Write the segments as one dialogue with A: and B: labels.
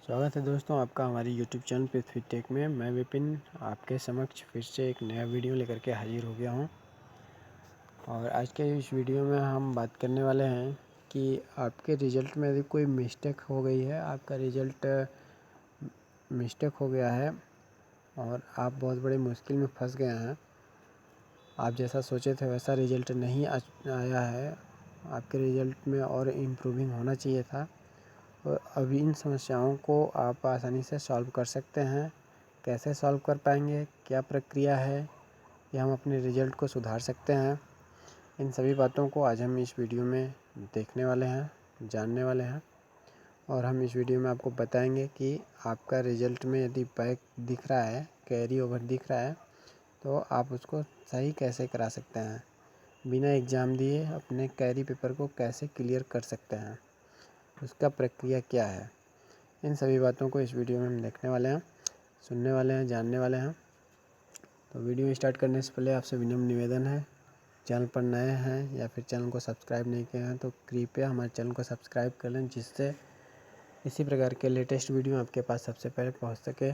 A: स्वागत है दोस्तों आपका हमारी YouTube चैनल पृथ्वी टेक में। मैं विपिन आपके समक्ष फिर से एक नया वीडियो लेकर के हाजिर हो गया हूं। और आज के इस वीडियो में हम बात करने वाले हैं कि आपके रिज़ल्ट में यदि कोई मिस्टेक हो गई है, आपका रिज़ल्ट मिस्टेक हो गया है और आप बहुत बड़ी मुश्किल में फंस गए हैं। आप जैसा सोचे थे वैसा रिज़ल्ट नहीं आया है, आपके रिज़ल्ट में और इम्प्रूविंग होना चाहिए था। और अब इन समस्याओं को आप आसानी से सॉल्व कर सकते हैं। कैसे सॉल्व कर पाएंगे, क्या प्रक्रिया है, या हम अपने रिज़ल्ट को सुधार सकते हैं, इन सभी बातों को आज हम इस वीडियो में देखने वाले हैं, जानने वाले हैं। और हम इस वीडियो में आपको बताएंगे कि आपका रिज़ल्ट में यदि बैक दिख रहा है, कैरी ओवर दिख रहा है, तो आप उसको सही कैसे करा सकते हैं। बिना एग्ज़ाम दिए अपने कैरी पेपर को कैसे क्लियर कर सकते हैं, उसका प्रक्रिया क्या है। इन सभी बातों को इस वीडियो में हम देखने वाले हैं, सुनने वाले हैं, जानने वाले हैं। तो वीडियो स्टार्ट करने से पहले आपसे विनम्र निवेदन है, चैनल पर नए हैं या फिर चैनल को सब्सक्राइब नहीं किए हैं तो कृपया हमारे चैनल को सब्सक्राइब कर लें, जिससे इसी प्रकार के लेटेस्ट वीडियो आपके पास सबसे पहले पहुंच सके।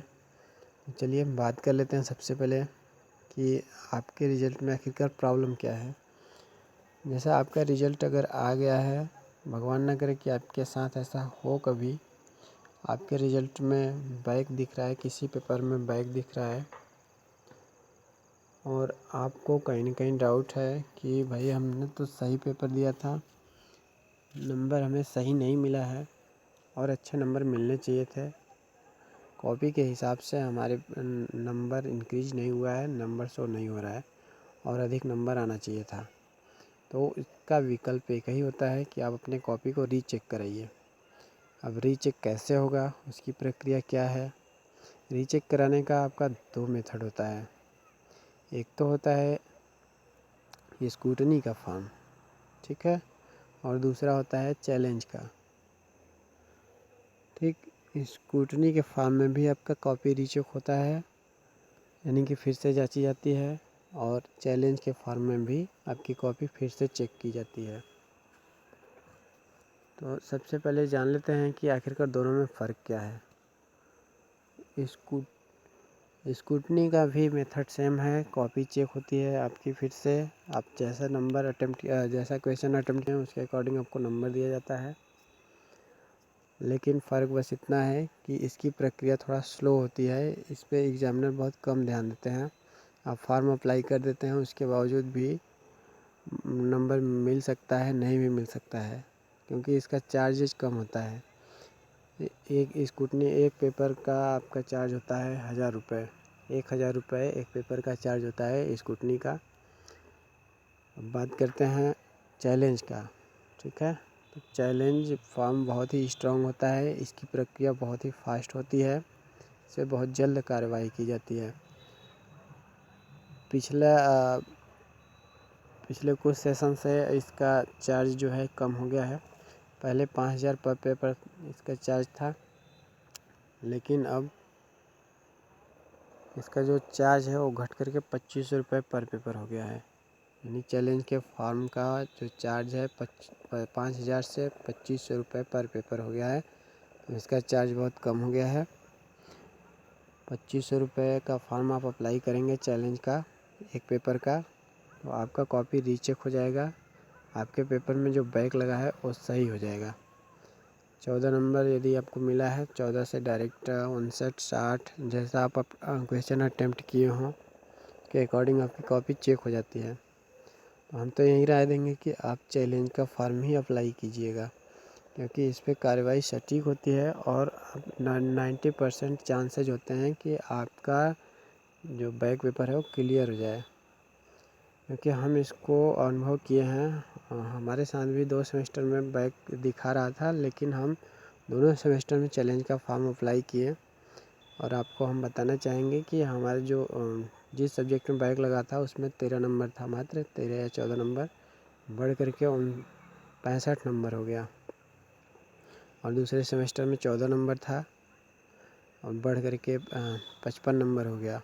A: चलिए बात कर लेते हैं सबसे पहले कि आपके रिज़ल्ट में आखिरकार प्रॉब्लम क्या है। जैसे आपका रिज़ल्ट अगर आ गया है, भगवान ना करे कि आपके साथ ऐसा हो कभी, आपके रिज़ल्ट में बैक दिख रहा है, किसी पेपर में बैक दिख रहा है और आपको कहीं ना कहीं डाउट है कि भाई हमने तो सही पेपर दिया था, नंबर हमें सही नहीं मिला है और अच्छे नंबर मिलने चाहिए थे। कॉपी के हिसाब से हमारे नंबर इंक्रीज नहीं हुआ है, नंबर शो नहीं हो रहा है और अधिक नंबर आना चाहिए था। तो इसका विकल्प एक ही होता है कि आप अपने कॉपी को रीचेक कराइए। अब रीचेक कैसे होगा, उसकी प्रक्रिया क्या है। रीचेक कराने का आपका दो मेथड होता है। एक तो होता है स्क्रूटनी का फॉर्म, ठीक है, और दूसरा होता है चैलेंज का। ठीक, स्क्रूटनी के फॉर्म में भी आपका कॉपी रीचेक होता है, यानी कि फिर से जांची जाती है, और चैलेंज के फॉर्म में भी आपकी कॉपी फिर से चेक की जाती है। तो सबसे पहले जान लेते हैं कि आखिरकार दोनों में फ़र्क क्या है। स्क्रूटनी का भी मेथड सेम है, कॉपी चेक होती है आपकी फिर से। आप जैसा नंबर अटेम्प्ट जैसा क्वेश्चन अटेम्प्ट किए उसके अकॉर्डिंग आपको नंबर दिया जाता है। लेकिन फ़र्क बस इतना है कि इसकी प्रक्रिया थोड़ा स्लो होती है, इस पर एग्जामिनर बहुत कम ध्यान देते हैं। आप फॉर्म अप्लाई कर देते हैं, उसके बावजूद भी नंबर मिल सकता है, नहीं भी मिल सकता है, क्योंकि इसका चार्जेस कम होता है। एक स्क्रूटनी एक पेपर का आपका चार्ज होता है 1000 रुपये, 1000 रुपये एक पेपर का चार्ज होता है स्क्रूटनी का। अब बात करते हैं चैलेंज का, ठीक है। तो चैलेंज फॉर्म बहुत ही स्ट्रांग होता है, इसकी प्रक्रिया बहुत ही फास्ट होती है, इससे बहुत जल्द कार्रवाई की जाती है। पिछले कुछ सेशन से इसका चार्ज जो है कम हो गया है। पहले 5000 पर पेपर इसका चार्ज था, लेकिन अब इसका जो चार्ज है वो घट करके 2500 रुपये पर पेपर हो गया है। यानी चैलेंज के फॉर्म का जो चार्ज है 5000 से 2500 रुपये पर पेपर हो गया है। तो इसका चार्ज बहुत कम हो गया है। 2500 रुपये का फॉर्म आप अप्लाई करेंगे चैलेंज का एक पेपर का, तो आपका कॉपी रीचेक हो जाएगा, आपके पेपर में जो बैक लगा है वो सही हो जाएगा। 14 नंबर यदि आपको मिला है, 14 से डायरेक्ट 59, 60 जैसा आप क्वेश्चन अटेम्प्ट किए हों के अकॉर्डिंग आपकी कॉपी चेक हो जाती है। तो हम तो यही राय देंगे कि आप चैलेंज का फॉर्म ही अप्लाई कीजिएगा, क्योंकि इस पर कार्रवाई सटीक होती है और 90% चांसेज होते हैं कि आपका जो बैक पेपर है वो क्लियर हो जाए, क्योंकि हम इसको अनुभव किए हैं। हमारे साथ भी 2 सेमेस्टर में बैक दिखा रहा था, लेकिन हम दोनों सेमेस्टर में चैलेंज का फॉर्म अप्लाई किए। और आपको हम बताना चाहेंगे कि हमारे जो जिस सब्जेक्ट में बैक लगा था उसमें 13 नंबर था, मात्र 13 या 14 नंबर बढ़ करके 65 नंबर हो गया। और दूसरे सेमेस्टर में 14 नंबर था और बढ़ करके 55 नंबर हो गया।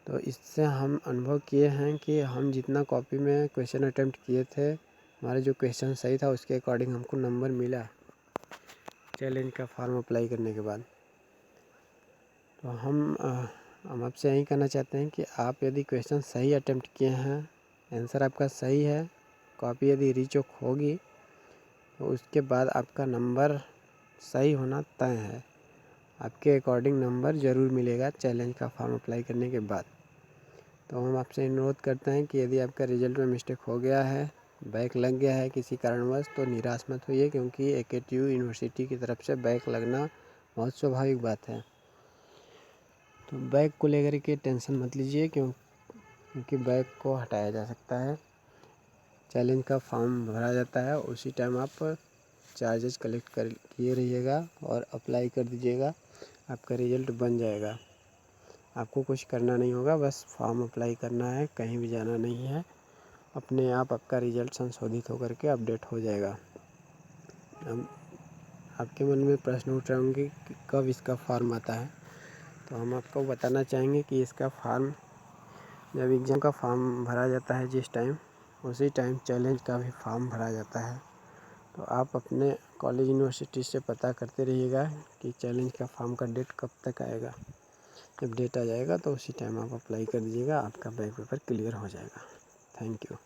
A: तो इससे हम अनुभव किए हैं कि हम जितना कॉपी में क्वेश्चन अटेम्प्ट किए थे, हमारा जो क्वेश्चन सही था उसके अकॉर्डिंग हमको नंबर मिला। चैलेंज का फॉर्म अप्लाई करने के बाद। तो हम आपसे यही कहना चाहते हैं कि आप यदि क्वेश्चन सही अटेम्प्ट किए हैं, आंसर आपका सही है, कॉपी यदि रीचेक होगी तो उसके बाद आपका नंबर सही होना तय है। आपके अकॉर्डिंग नंबर ज़रूर मिलेगा चैलेंज का फॉर्म अप्लाई करने के बाद। तो हम आपसे अनुरोध करते हैं कि यदि आपका रिज़ल्ट में मिस्टेक हो गया है, बैक लग गया है किसी कारणवश, तो निराश मत होइए, क्योंकि AKTU यूनिवर्सिटी की तरफ से बैक लगना बहुत स्वाभाविक बात है। तो बैक को लेकर के टेंशन मत लीजिए, क्योंकि बैक को हटाया जा सकता है। चैलेंज का फॉर्म भरा जाता है, उसी टाइम आप चार्जेस कलेक्ट किए रहिएगा और अप्लाई कर दीजिएगा, आपका रिज़ल्ट बन जाएगा। आपको कुछ करना नहीं होगा, बस फॉर्म अप्लाई करना है, कहीं भी जाना नहीं है। अपने आप आपका रिज़ल्ट संशोधित होकर के अपडेट हो जाएगा। अब आपके मन में प्रश्न उठ रहे होंगे कि कब इसका फॉर्म आता है, तो हम आपको बताना चाहेंगे कि इसका फॉर्म जब एग्ज़ाम का फॉर्म भरा जाता है जिस टाइम, उसी टाइम चैलेंज का भी फॉर्म भरा जाता है। तो आप अपने कॉलेज यूनिवर्सिटी से पता करते रहिएगा कि चैलेंज का फॉर्म का डेट कब तक आएगा। जब डेट आ जाएगा तो उसी टाइम आप अप्लाई कर दीजिएगा, आपका बैक पेपर क्लियर हो जाएगा। Thank you.